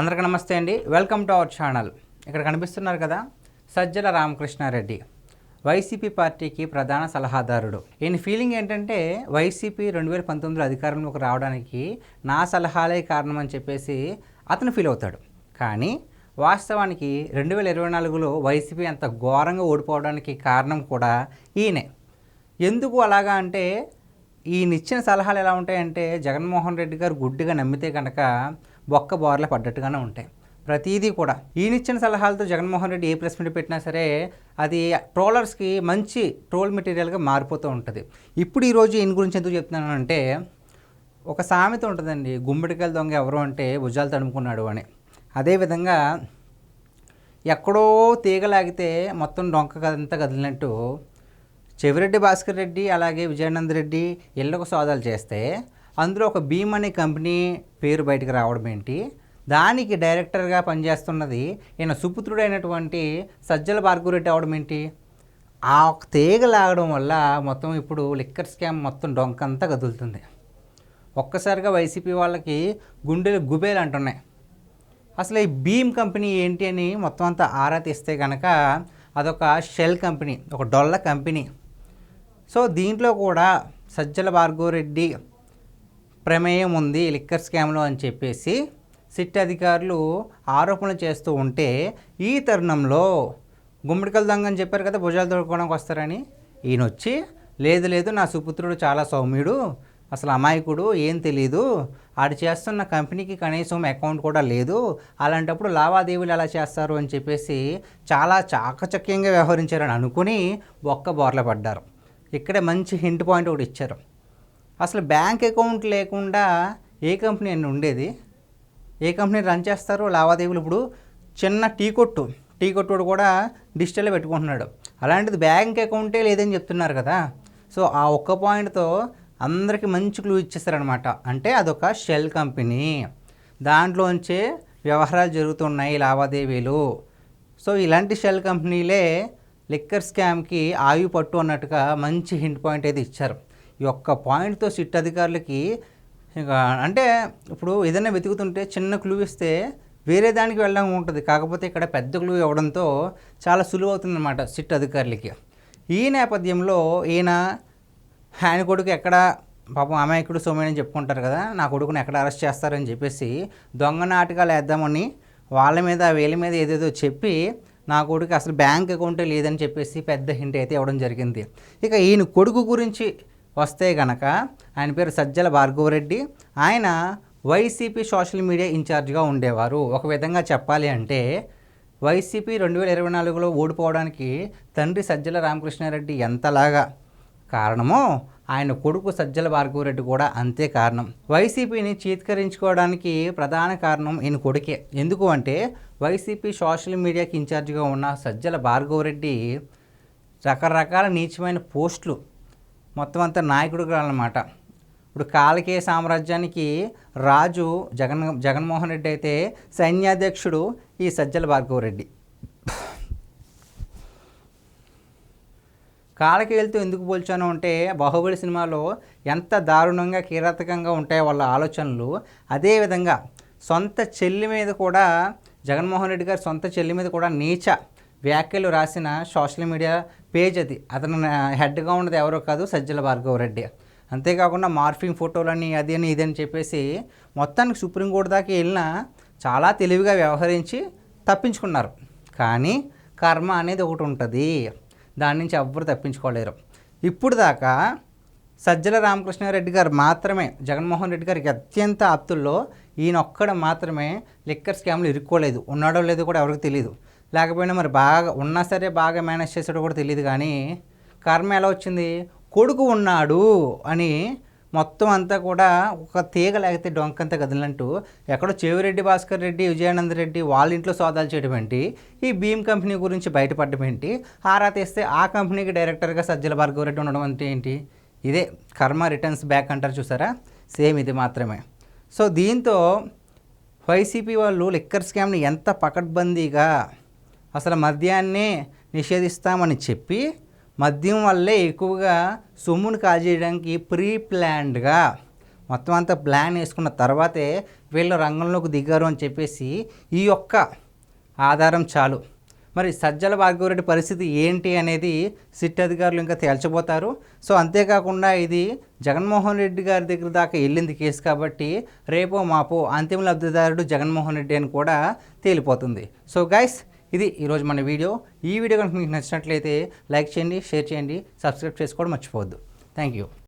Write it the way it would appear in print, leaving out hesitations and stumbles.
అందరికీ నమస్తే అండి. Welcome to our channel. ఇక్కడ కనిపిస్తున్నారు కదా, సజ్జల రామకృష్ణారెడ్డి వైసీపీ పార్టీకి ప్రధాన సలహాదారుడు. ఈయన ఫీలింగ్ ఏంటంటే వైసీపీ 2019లో అధికారంలోకి రావడానికి నా సలహాలే కారణం అని చెప్పేసి అతను ఫీల్ అవుతాడు. కానీ వాస్తవానికి 2024లో వైసీపీ అంత ఘోరంగా ఓడిపోవడానికి కారణం కూడా ఈయనే. ఎందుకు అలాగా అంటే, ఈయన ఇచ్చిన సలహాలు ఎలా ఉంటాయంటే జగన్మోహన్ రెడ్డి గారు గుడ్డిగా నమ్మితే కనుక బొక్క బోర్ల పడ్డట్టుగానే ఉంటాయి. ప్రతిదీ కూడా ఈయన ఇచ్చిన సలహాలతో జగన్మోహన్ రెడ్డి ఏ ప్రెస్ మీట్ పెట్టినా సరే అది ట్రోలర్స్కి మంచి ట్రోల్ మెటీరియల్గా మారిపోతూ ఉంటుంది. ఇప్పుడు ఈరోజు ఈయన గురించి ఎందుకు చెప్తున్నాను అంటే, ఒక సామెత ఉంటుందండి, గుమ్మడికాయల దొంగ ఎవరు అంటే భుజాలు తడుముకున్నాడు అని. అదేవిధంగా ఎక్కడో తీగలాగితే మొత్తం డొంక అంతా కదిలినట్టు చెవిరెడ్డి భాస్కర్ రెడ్డి అలాగే విజయానంద్ రెడ్డి ఇళ్లకు సోదాలు చేస్తే అందులో ఒక భీమ్ అనే కంపెనీ పేరు బయటకు రావడం ఏంటి, దానికి డైరెక్టర్గా పనిచేస్తున్నది ఈయన సుపుత్రుడైనటువంటి సజ్జల భార్గవరెడ్డి అవడం ఏంటి. ఆ తీగ లాగడం వల్ల మొత్తం ఇప్పుడు లిక్కర్ స్కామ్ మొత్తం డొంకంతా కదులుతుంది. ఒక్కసారిగా వైసీపీ వాళ్ళకి గుండెలు గుబేలు అంటున్నాయి. అసలు ఈ భీమ్ కంపెనీ ఏంటి అని మొత్తం అంతా ఆరా తీస్తే కనుక అదొక షెల్ కంపెనీ, ఒక డొల్ల కంపెనీ. సో దీంట్లో కూడా సజ్జల భార్గవరెడ్డి ప్రమేయం ఉంది లిక్కర్ స్కామ్లో అని చెప్పేసి సిట్ అధికారులు ఆరోపణలు చేస్తూ ఉంటే, ఈ తరుణంలో గుమ్మడికల దొంగ అని చెప్పారు కదా, భుజాలు తొడుకోవడానికి వస్తారని, ఈయన వచ్చి లేదు నా సుపుత్రుడు చాలా సౌమ్యుడు, అసలు అమాయకుడు, ఏం తెలీదు, ఆడు చేస్తున్న కంపెనీకి కనీసం అకౌంట్ కూడా లేదు, అలాంటప్పుడు లావాదేవీలు ఎలా చేస్తారు అని చెప్పేసి చాలా చాకచక్యంగా వ్యవహరించారని అనుకుని బొక్క బోర్ల పడ్డారు. ఇక్కడే మంచి హింట్ పాయింట్ ఒకటి ఇచ్చారు. అసలు బ్యాంక్ అకౌంట్ లేకుండా ఏ కంపెనీ అని ఉండేది, ఏ కంపెనీ రన్ చేస్తారు లావాదేవీలు. ఇప్పుడు చిన్న టీ కొట్టు కూడా డిజిటల్లో పెట్టుకుంటున్నాడు, అలాంటిది బ్యాంక్ అకౌంటే లేదని చెప్తున్నారు కదా. సో ఆ ఒక్క పాయింట్తో అందరికీ మంచి క్లూ ఇచ్చేస్తారనమాట. అంటే అదొక షెల్ కంపెనీ, దాంట్లోంచే వ్యవహారాలు జరుగుతున్నాయి, లావాదేవీలు. సో ఇలాంటి షెల్ కంపెనీలే లిక్కర్ స్కామ్కి ఆయువు పట్టు అన్నట్టుగా మంచి హింట్ పాయింట్ అయితే ఇచ్చారు. ఈ ఒక్క పాయింట్తో సిట్ అధికారులకి అంటే ఇప్పుడు ఏదైనా వెతుకుతుంటే చిన్న క్లూ ఇస్తే వేరే దానికి వెళ్ళడం ఉంటుంది, కాకపోతే ఇక్కడ పెద్ద క్లూ ఇవ్వడంతో చాలా సులువు అవుతుందన్నమాట సిట్ అధికారులకి. ఈ నేపథ్యంలో ఆయన కొడుకు ఎక్కడ పాపం అమాయకుడు సోమేని చెప్పుకుంటారు కదా, నా కొడుకుని ఎక్కడ అరెస్ట్ చేస్తారని చెప్పేసి దొంగ నాటకాలు వేద్దామని వాళ్ళ మీద వీళ్ళ మీద ఏదేదో చెప్పి నా కొడుకు అసలు బ్యాంక్ అకౌంటే లేదని చెప్పేసి పెద్ద హింట్ అయితే ఇవ్వడం జరిగింది. ఇక ఈయన కొడుకు గురించి వస్తే కనుక ఆయన పేరు సజ్జల భార్గవరెడ్డి. ఆయన వైసీపీ సోషల్ మీడియా ఇన్ఛార్జ్గా ఉండేవారు. ఒక విధంగా చెప్పాలి అంటే వైసీపీ 2024లో ఓడిపోవడానికి తండ్రి సజ్జల రామకృష్ణారెడ్డి ఎంతలాగా కారణమో ఆయన కొడుకు సజ్జల భార్గవరెడ్డి కూడా అంతే కారణం. వైసీపీని చీత్కరించుకోవడానికి ప్రధాన కారణం ఈయన కొడుకే. ఎందుకు అంటే వైసీపీ సోషల్ మీడియాకి ఇన్ఛార్జిగా ఉన్న సజ్జల భార్గవరెడ్డి రకరకాల నీచమైన పోస్టులు, మొత్తం అంతా నాయకుడుగా అన్నమాట. ఇప్పుడు కాలకేయ సామ్రాజ్యానికి రాజు జగన్మోహన్ రెడ్డి అయితే సైన్యాధ్యక్షుడు ఈ సజ్జల భార్గవరెడ్డి. కాలకేయులతో ఎందుకు పోల్చాను అంటే బాహుబలి సినిమాలో ఎంత దారుణంగా కిరాతకంగా ఉంటాయో వాళ్ళ ఆలోచనలు, అదేవిధంగా సొంత చెల్లి మీద కూడా జగన్మోహన్ రెడ్డి గారి సొంత చెల్లి మీద కూడా నీచ వ్యాఖ్యలు రాసిన సోషల్ మీడియా పేజ్ అది. అతను హెడ్గా ఉన్నది ఎవరో కాదు, సజ్జల భార్గవరెడ్డి. అంతేకాకుండా మార్ఫింగ్ ఫోటోలని అది అని ఇదని చెప్పేసి మొత్తానికి సుప్రీంకోర్టు దాకా వెళ్ళినా చాలా తెలివిగా వ్యవహరించి తప్పించుకున్నారు. కానీ కర్మ అనేది ఒకటి ఉంటుంది, దాని నుంచి ఎవ్వరు తప్పించుకోలేరు. ఇప్పుడు దాకా సజ్జల రామకృష్ణారెడ్డి గారు మాత్రమే జగన్మోహన్ రెడ్డి గారికి అత్యంత ఆప్తుల్లో ఈయన ఒక్కడ మాత్రమే లిక్కర్ స్కామ్లు ఇరుక్కోలేదు. ఉన్నాడో లేదో కూడా ఎవరికి తెలియదు, లేకపోయినా మరి బాగా ఉన్నా సరే బాగా మేనేజ్ చేసాడో కూడా తెలియదు. కానీ కర్మ ఎలా వచ్చింది, కొడుకు ఉన్నాడు అని మొత్తం అంతా కూడా ఒక తీగ లేకపోతే డొంకంతా కదిలినట్టు ఎక్కడో చెవిరెడ్డి భాస్కర్ రెడ్డి విజయానంద్ రెడ్డి వాళ్ళ ఇంట్లో సోదాలు చేయడం ఏంటి, ఈ భీమ్ కంపెనీ గురించి బయటపడడం ఏంటి, ఆరా తీస్తే ఆ కంపెనీకి డైరెక్టర్గా సజ్జల భార్గవరెడ్డి ఉండడం అంటే ఏంటి, ఇదే కర్మ రిటర్న్స్ బ్యాక్ అంటారు చూసారా, సేమ్ ఇది మాత్రమే. సో దీంతో వైసీపీ వాళ్ళు లిక్కర్ స్కామ్ని ఎంత పకడ్బందీగా అసలు మద్యాన్నే నిషేధిస్తామని చెప్పి మద్యం వల్లే ఎక్కువగా సొమ్మును కాజేయడానికి ప్రీ ప్లాన్డ్గా మొత్తం అంతా ప్లాన్ వేసుకున్న తర్వాతే వీళ్ళు రంగంలోకి దిగారు అని చెప్పేసి ఈ యొక్క ఆధారం చాలు. మరి సజ్జల భార్గవరెడ్డి పరిస్థితి ఏంటి అనేది సిట్ అధికారులు ఇంకా తేల్చబోతారు. సో అంతేకాకుండా ఇది జగన్మోహన్ రెడ్డి గారి దగ్గర దాకా వెళ్ళింది కేసు కాబట్టి రేపో మాపో అంతిమ లబ్ధిదారుడు జగన్మోహన్ రెడ్డి అని కూడా తేలిపోతుంది. సో గైస్, ఇది ఈరోజు మన వీడియో. ఈ వీడియో కనుక మీకు నచ్చినట్లయితే లైక్ చేయండి, షేర్ చేయండి, సబ్స్క్రైబ్ చేసుకోవడం మర్చిపోవద్దు. Thank you.